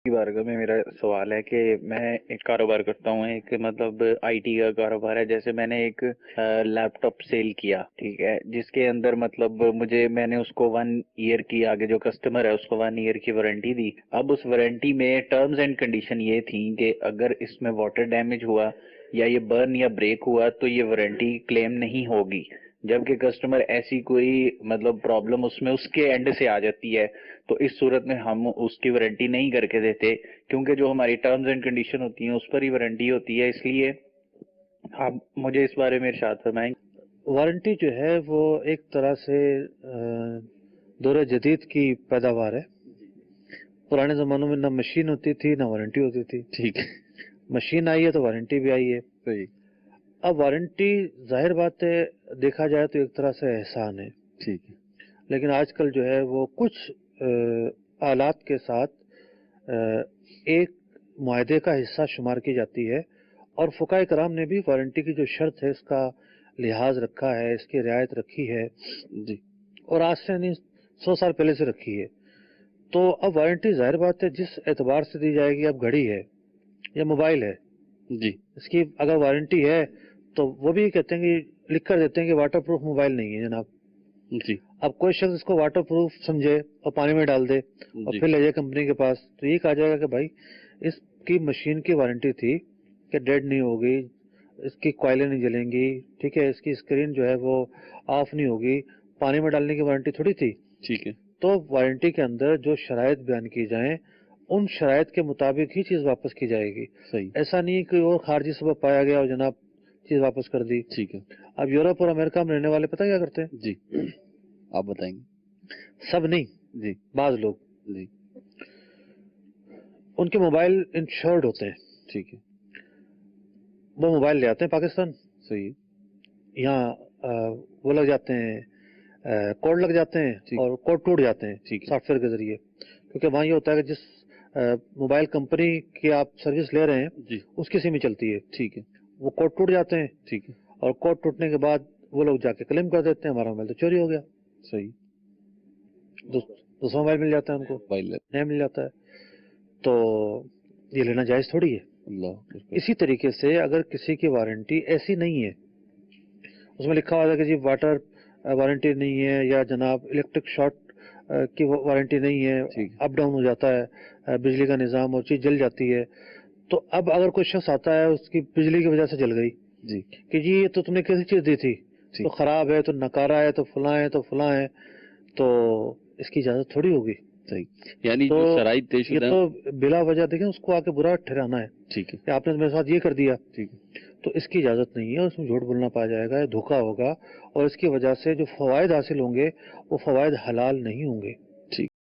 की बारगाह में मेरा सवाल है कि मैं एक कारोबार करता हूँ, एक मतलब आईटी का कारोबार है। जैसे मैंने एक लैपटॉप सेल किया, ठीक है, जिसके अंदर मतलब मैंने उसको 1 ईयर की, आगे जो कस्टमर है उसको 1 ईयर की वारंटी दी। अब उस वारंटी में टर्म्स एंड कंडीशन ये थी कि अगर इसमें वाटर डैमेज हुआ या ये बर्न या ब्रेक हुआ तो ये वारंटी क्लेम नहीं होगी, जबकि कस्टमर ऐसी कोई मतलब प्रॉब्लम उसमें उसके एंड से आ जाती है तो इस सूरत में हम उसकी वारंटी नहीं करके देते, क्योंकि जो हमारी टर्म्स एंड कंडीशन होती हैं उस पर ही वारंटी होती है। इसलिए आप मुझे इस बारे में इरशाद फरमाएंगे। वारंटी जो है वो एक तरह से दौर जदीद की पैदावार है। पुराने ज़मानों में ना मशीन होती थी ना वारंटी होती थी। ठीक है। मशीन आई है तो वारंटी भी आई है। सही। अब वारंटी जाहिर बात है देखा जाए तो एक तरह से एहसान है, ठीक है। लेकिन आजकल जो है वो कुछ आलात के साथ एक मुआहदे का हिस्सा शुमार की जाती है, और फुकाए कराम ने भी वारंटी की जो शर्त है इसका लिहाज रखा है, इसकी रियायत रखी है जी। और आज से नहीं 100 साल पहले से रखी है। तो अब वारंटी जाहिर बात है जिस एतबार से दी जाएगी, अब घड़ी है या मोबाइल है, जी। इसकी अगर वारंटी है तो वो भी कहते हैं कि लिख कर देते हैं कि वाटर प्रूफ मोबाइल नहीं है जनाब। जी। अब कोई शख्स इसको वाटर प्रूफ समझे और पानी में डाल दे और जी। फिर ले जाए कंपनी के पास, तो ये कहा जाएगा कि भाई इसकी मशीन की वारंटी थी कि डेड नहीं होगी, इसकी कॉइलें नहीं जलेंगी, ठीक है, इसकी स्क्रीन जो है वो ऑफ नहीं होगी, पानी में डालने की वारंटी थोड़ी थी। ठीक है। तो वारंटी के अंदर जो शराइत बयान की जाएं उन शराइत के मुताबिक ही चीज़ वापस की जाएगी। सही। ऐसा नहीं कि वो खारजी सबब पाया गया और जनाब चीज़ वापस कर दी। ठीक है। अब यूरोप और अमेरिका में रहने वाले पता क्या करते हैं? जी, आप बताएंगे। सब नहीं, जी। बाज लोग, जी। उनके मोबाइल इंश्योर्ड होते हैं। ठीक है। वो मोबाइल ले आते हैं पाकिस्तान, सही है। यहाँ वो लग जाते हैं, कोड लग जाते हैं और कोड टूट जाते हैं सॉफ्टवेयर के जरिए, क्योंकि वहाँ ये होता है कि जिस मोबाइल कंपनी की आप सर्विस ले रहे हैं जी। उसकी सिम ही चलती है। ठीक है। वो कोड टूट जाते हैं। ठीक है। और कोड टूटने के बाद वो लोग जाके क्लेम कर देते हैं हमारा मोबाइल तो चोरी हो गया। सही। दूसरा मोबाइल मिल जाता है उनको, मोबाइल नया मिल जाता है। तो ये लेना जायज़ थोड़ी है। अल्लाह। इसी तरीके से अगर किसी की वारंटी ऐसी नहीं है, उसमें लिखा हुआ है कि जी वाटर वारंटी नहीं है या जनाब इलेक्ट्रिक शॉर्ट की वारंटी नहीं है, अप डाउन हो जाता है बिजली का निज़ाम और चीज़ जल जाती है, तो अब अगर कोई शख्स आता है उसकी बिजली की वजह से जल गई जी कि जी ये तो तुमने कैसी चीज़ दी थी, तो ख़राब है, तो नकारा है, तो फलां है, तो फलां है, तो इसकी इजाज़त थोड़ी होगी। सही। यानी तो जो शराइत ये तो बिला वजह देखें उसको आके बुरा ठहराना है। ठीक है। कि आपने मेरे साथ ये कर दिया, ठीक है, तो इसकी इजाज़त नहीं है, उसमें झूठ बोलना पाया जाएगा, धोखा होगा और इसकी वजह से जो फ़वाइद हासिल होंगे वो फ़वाइद हलाल नहीं होंगे।